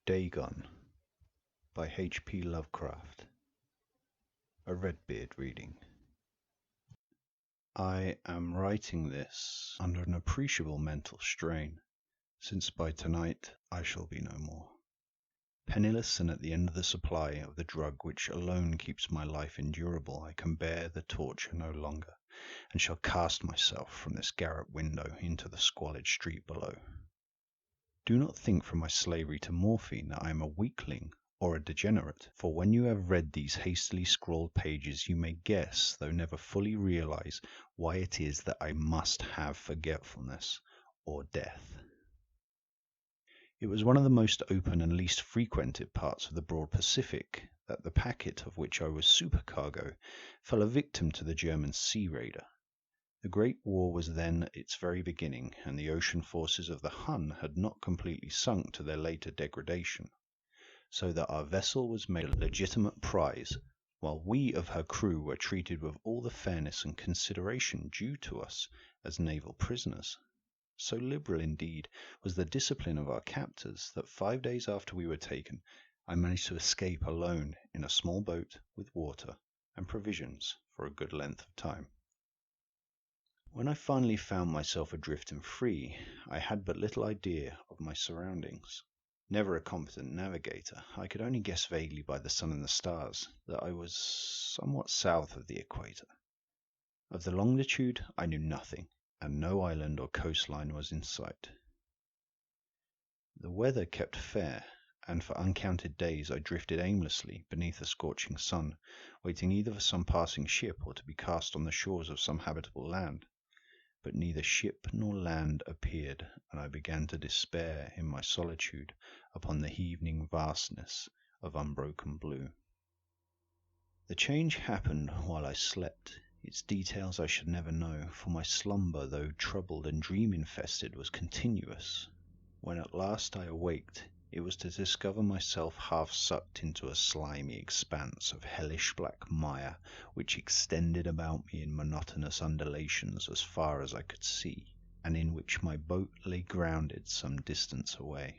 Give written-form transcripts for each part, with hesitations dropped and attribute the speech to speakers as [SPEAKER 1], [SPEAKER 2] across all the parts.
[SPEAKER 1] Dagon by H.P. Lovecraft. A Redbeard reading. I am writing this under an appreciable mental strain, since by tonight I shall be no more. Penniless and at the end of the supply of the drug which alone keeps my life endurable, I can bear the torture no longer, and shall cast myself from this garret window into the squalid street below. Do not think from my slavery to morphine that I am a weakling or a degenerate, for when you have read these hastily scrawled pages you may guess, though never fully realize, why it is that I must have forgetfulness or death. It was one of the most open and least frequented parts of the broad Pacific that the packet of which I was supercargo fell a victim to the German sea raider. The Great War was then at its very beginning, and the ocean forces of the Hun had not completely sunk to their later degradation, so that our vessel was made a legitimate prize, while we of her crew were treated with all the fairness and consideration due to us as naval prisoners. So liberal, indeed, was the discipline of our captors that 5 days after we were taken, I managed to escape alone in a small boat with water and provisions for a good length of time. When I finally found myself adrift and free, I had but little idea of my surroundings. Never a competent navigator, I could only guess vaguely by the sun and the stars that I was somewhat south of the equator. Of the longitude I knew nothing, and no island or coastline was in sight. The weather kept fair, and for uncounted days I drifted aimlessly beneath a scorching sun, waiting either for some passing ship or to be cast on the shores of some habitable land. But neither ship nor land appeared, and I began to despair in my solitude upon the heaving vastness of unbroken blue. The change happened while I slept. Its details I should never know, for my slumber, though troubled and dream-infested, was continuous. When at last I awaked, it was to discover myself half sucked into a slimy expanse of hellish black mire which extended about me in monotonous undulations as far as I could see, and in which my boat lay grounded some distance away.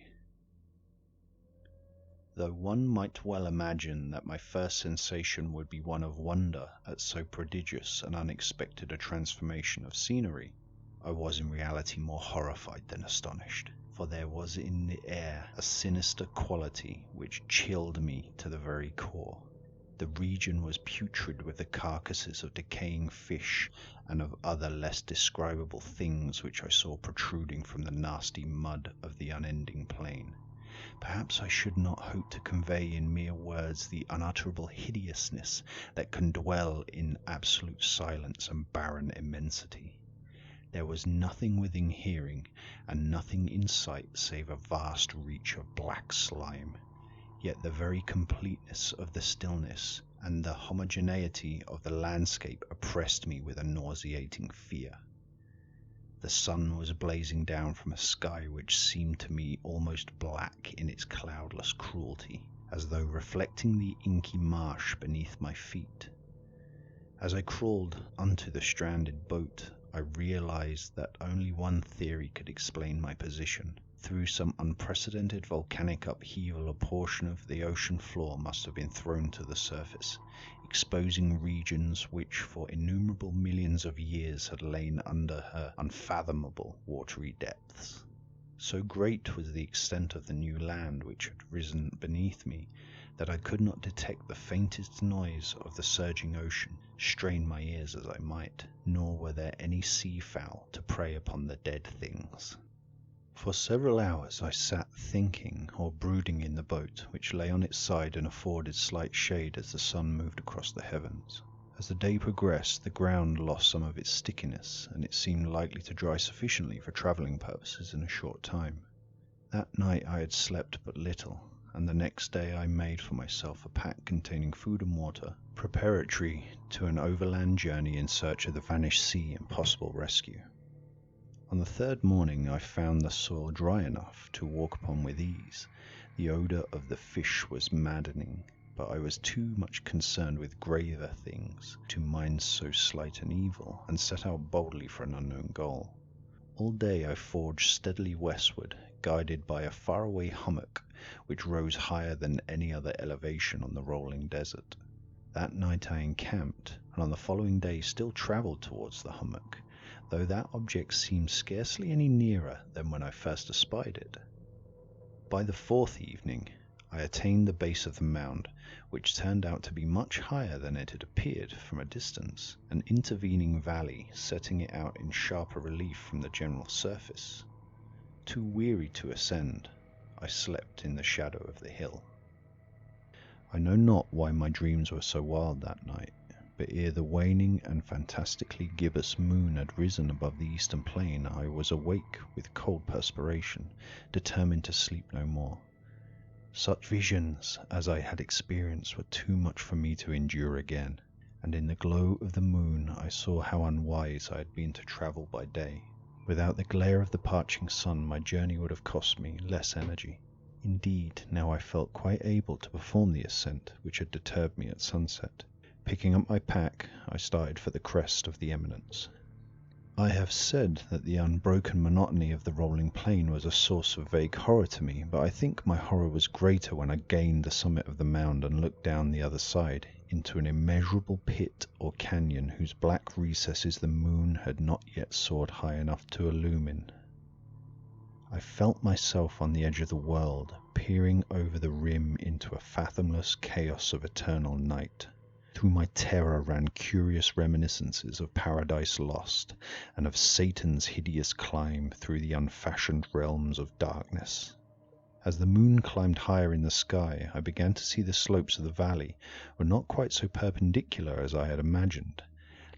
[SPEAKER 1] Though one might well imagine that my first sensation would be one of wonder at so prodigious and unexpected a transformation of scenery, I was in reality more horrified than astonished, for there was in the air a sinister quality which chilled me to the very core. The region was putrid with the carcasses of decaying fish and of other less describable things which I saw protruding from the nasty mud of the unending plain. Perhaps I should not hope to convey in mere words the unutterable hideousness that can dwell in absolute silence and barren immensity. There was nothing within hearing, and nothing in sight save a vast reach of black slime. Yet the very completeness of the stillness and the homogeneity of the landscape oppressed me with a nauseating fear. The sun was blazing down from a sky which seemed to me almost black in its cloudless cruelty, as though reflecting the inky marsh beneath my feet. As I crawled onto the stranded boat, I realized that only one theory could explain my position. Through some unprecedented volcanic upheaval, a portion of the ocean floor must have been thrown to the surface, exposing regions which for innumerable millions of years had lain under her unfathomable watery depths. So great was the extent of the new land which had risen beneath me that I could not detect the faintest noise of the surging ocean, strain my ears as I might, nor were there any sea fowl to prey upon the dead things. For several hours I sat thinking or brooding in the boat, which lay on its side and afforded slight shade as the sun moved across the heavens. As the day progressed, the ground lost some of its stickiness, and it seemed likely to dry sufficiently for travelling purposes in a short time. That night I had slept but little, and the next day I made for myself a pack containing food and water, preparatory to an overland journey in search of the vanished sea and possible rescue. On the third morning I found the soil dry enough to walk upon with ease. The odour of the fish was maddening, but I was too much concerned with graver things to mind so slight an evil, and set out boldly for an unknown goal. All day I forged steadily westward, guided by a faraway hummock which rose higher than any other elevation on the rolling desert. That night I encamped, and on the following day still travelled towards the hummock, though that object seemed scarcely any nearer than when I first espied it. By the fourth evening, I attained the base of the mound, which turned out to be much higher than it had appeared from a distance, an intervening valley setting it out in sharper relief from the general surface. Too weary to ascend, I slept in the shadow of the hill. I know not why my dreams were so wild that night, but ere the waning and fantastically gibbous moon had risen above the eastern plain, I was awake with cold perspiration, determined to sleep no more. Such visions as I had experienced were too much for me to endure again, and in the glow of the moon I saw how unwise I had been to travel by day. Without the glare of the parching sun, my journey would have cost me less energy. Indeed, now I felt quite able to perform the ascent which had deterred me at sunset. Picking up my pack, I started for the crest of the eminence. I have said that the unbroken monotony of the rolling plain was a source of vague horror to me, but I think my horror was greater when I gained the summit of the mound and looked down the other side into an immeasurable pit or canyon whose black recesses the moon had not yet soared high enough to illumine. I felt myself on the edge of the world, peering over the rim into a fathomless chaos of eternal night. Through my terror ran curious reminiscences of Paradise Lost and of Satan's hideous climb through the unfashioned realms of darkness. As the moon climbed higher in the sky, I began to see the slopes of the valley were not quite so perpendicular as I had imagined.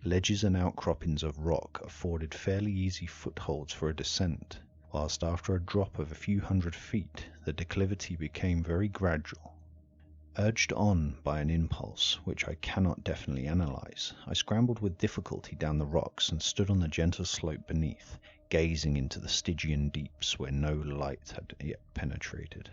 [SPEAKER 1] Ledges and outcroppings of rock afforded fairly easy footholds for a descent, whilst after a drop of a few hundred feet, the declivity became very gradual. Urged on by an impulse which I cannot definitely analyze, I scrambled with difficulty down the rocks and stood on the gentle slope beneath, gazing into the Stygian deeps where no light had yet penetrated.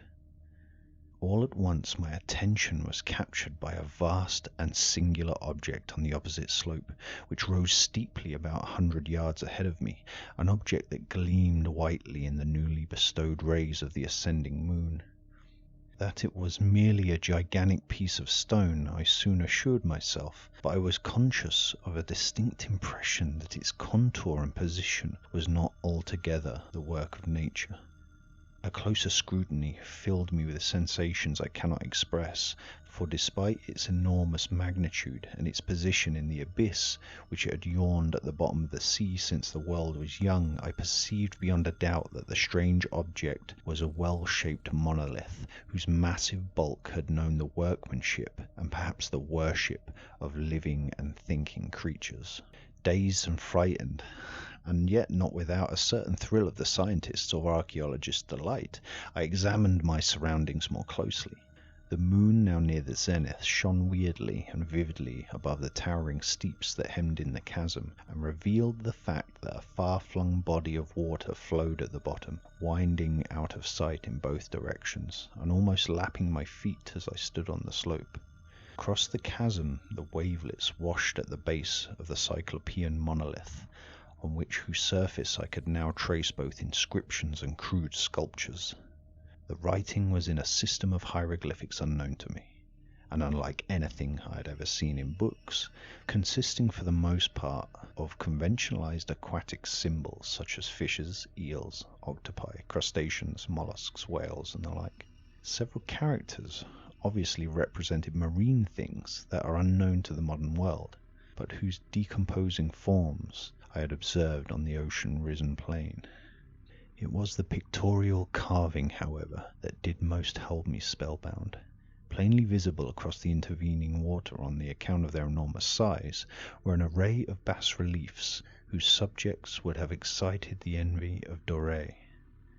[SPEAKER 1] All at once my attention was captured by a vast and singular object on the opposite slope, which rose steeply about 100 yards ahead of me, an object that gleamed whitely in the newly bestowed rays of the ascending moon. That it was merely a gigantic piece of stone I soon assured myself, but I was conscious of a distinct impression that its contour and position was not altogether the work of nature. A closer scrutiny filled me with sensations I cannot express, for despite its enormous magnitude and its position in the abyss which it had yawned at the bottom of the sea since the world was young, I perceived beyond a doubt that the strange object was a well-shaped monolith whose massive bulk had known the workmanship and perhaps the worship of living and thinking creatures. Dazed and frightened, and yet not without a certain thrill of the scientist's or archaeologist's delight, I examined my surroundings more closely. The moon, now near the zenith, shone weirdly and vividly above the towering steeps that hemmed in the chasm, and revealed the fact that a far-flung body of water flowed at the bottom, winding out of sight in both directions, and almost lapping my feet as I stood on the slope. Across the chasm, the wavelets washed at the base of the cyclopean monolith, on whose surface I could now trace both inscriptions and crude sculptures. The writing was in a system of hieroglyphics unknown to me, and unlike anything I had ever seen in books, consisting for the most part of conventionalized aquatic symbols such as fishes, eels, octopi, crustaceans, mollusks, whales, and the like. Several characters obviously represented marine things that are unknown to the modern world, but whose decomposing forms I had observed on the ocean-risen plain. It was the pictorial carving, however, that did most hold me spellbound. Plainly visible across the intervening water on the account of their enormous size were an array of bas-reliefs whose subjects would have excited the envy of Doré.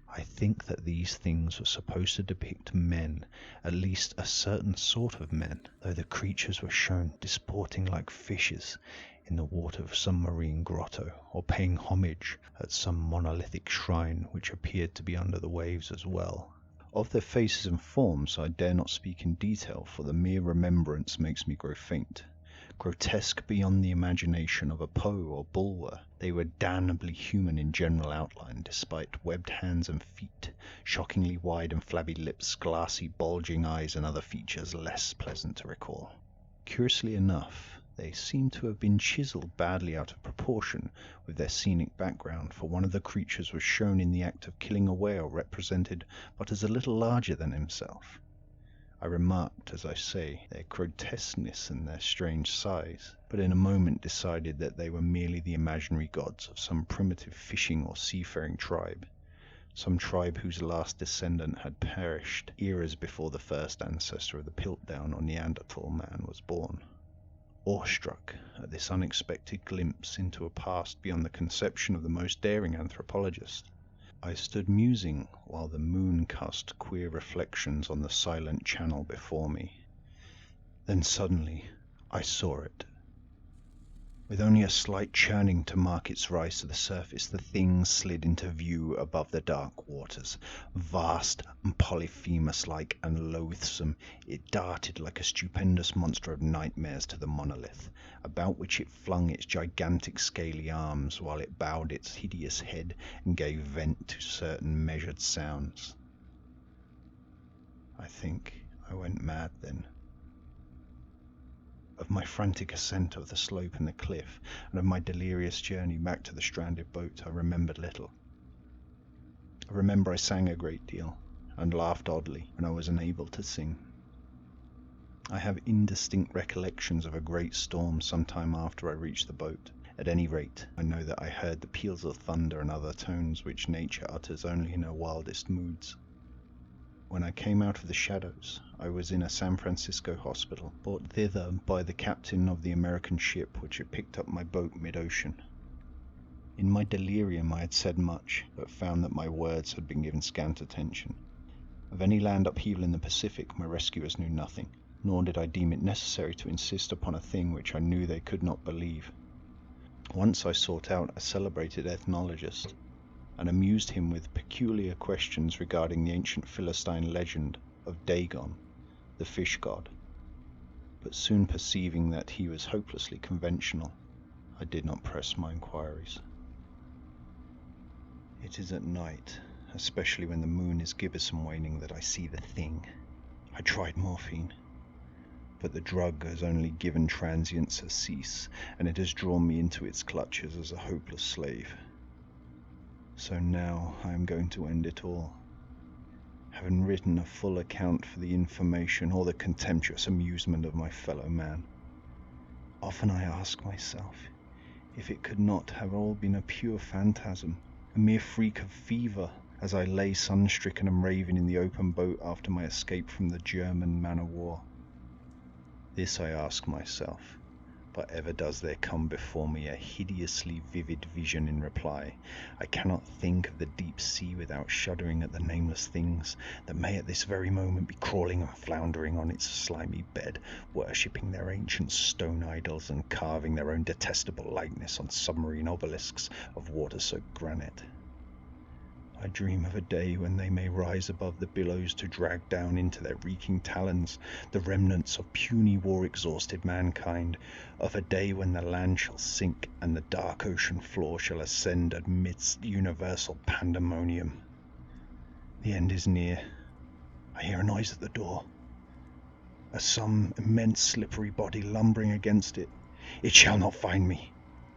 [SPEAKER 1] I think that these things were supposed to depict men, at least a certain sort of men, though the creatures were shown disporting like fishes in the water of some marine grotto, or paying homage at some monolithic shrine which appeared to be under the waves as well. Of their faces and forms I dare not speak in detail, for the mere remembrance makes me grow faint. Grotesque beyond the imagination of a Poe or Bulwer, they were damnably human in general outline, despite webbed hands and feet, shockingly wide and flabby lips, glassy, bulging eyes, and other features less pleasant to recall. Curiously enough, they seem to have been chiseled badly out of proportion with their scenic background, for one of the creatures was shown in the act of killing a whale represented but as a little larger than himself. I remarked, as I say, their grotesqueness and their strange size, but in a moment decided that they were merely the imaginary gods of some primitive fishing or seafaring tribe, some tribe whose last descendant had perished eras before the first ancestor of the Piltdown or Neanderthal man was born. Awestruck at this unexpected glimpse into a past beyond the conception of the most daring anthropologist, I stood musing while the moon cast queer reflections on the silent channel before me. Then suddenly I saw it. With only a slight churning to mark its rise to the surface, the thing slid into view above the dark waters. Vast and Polyphemus-like and loathsome, it darted like a stupendous monster of nightmares to the monolith, about which it flung its gigantic scaly arms, while it bowed its hideous head and gave vent to certain measured sounds. I think I went mad then. Of my frantic ascent of the slope and the cliff, and of my delirious journey back to the stranded boat, I remembered little. I remember I sang a great deal, and laughed oddly when I was unable to sing. I have indistinct recollections of a great storm some time after I reached the boat. At any rate, I know that I heard the peals of thunder and other tones which nature utters only in her wildest moods. When I came out of the shadows, I was in a San Francisco hospital, brought thither by the captain of the American ship which had picked up my boat mid-ocean. In my delirium I had said much, but found that my words had been given scant attention. Of any land upheaval in the Pacific my rescuers knew nothing, nor did I deem it necessary to insist upon a thing which I knew they could not believe. Once I sought out a celebrated ethnologist, and amused him with peculiar questions regarding the ancient Philistine legend of Dagon, the fish god. But soon perceiving that he was hopelessly conventional, I did not press my inquiries. It is at night, especially when the moon is gibbous and waning, that I see the thing. I tried morphine, but the drug has only given transient surcease, and it has drawn me into its clutches as a hopeless slave. So now I am going to end it all, having written a full account for the information or the contemptuous amusement of my fellow man. Often I ask myself if it could not have all been a pure phantasm, a mere freak of fever, as I lay sun-stricken and raving in the open boat after my escape from the German man-of-war. This I ask myself, but ever does there come before me a hideously vivid vision in reply. I cannot think of the deep sea without shuddering at the nameless things that may at this very moment be crawling and floundering on its slimy bed, worshipping their ancient stone idols and carving their own detestable likeness on submarine obelisks of water-soaked granite. I dream of a day when they may rise above the billows to drag down into their reeking talons the remnants of puny war-exhausted mankind, of a day when the land shall sink and the dark ocean floor shall ascend amidst universal pandemonium. The end is near. I hear a noise at the door, as some immense slippery body lumbering against it. It shall not find me.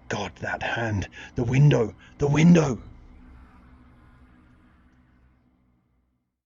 [SPEAKER 1] God, that hand! The window! The window!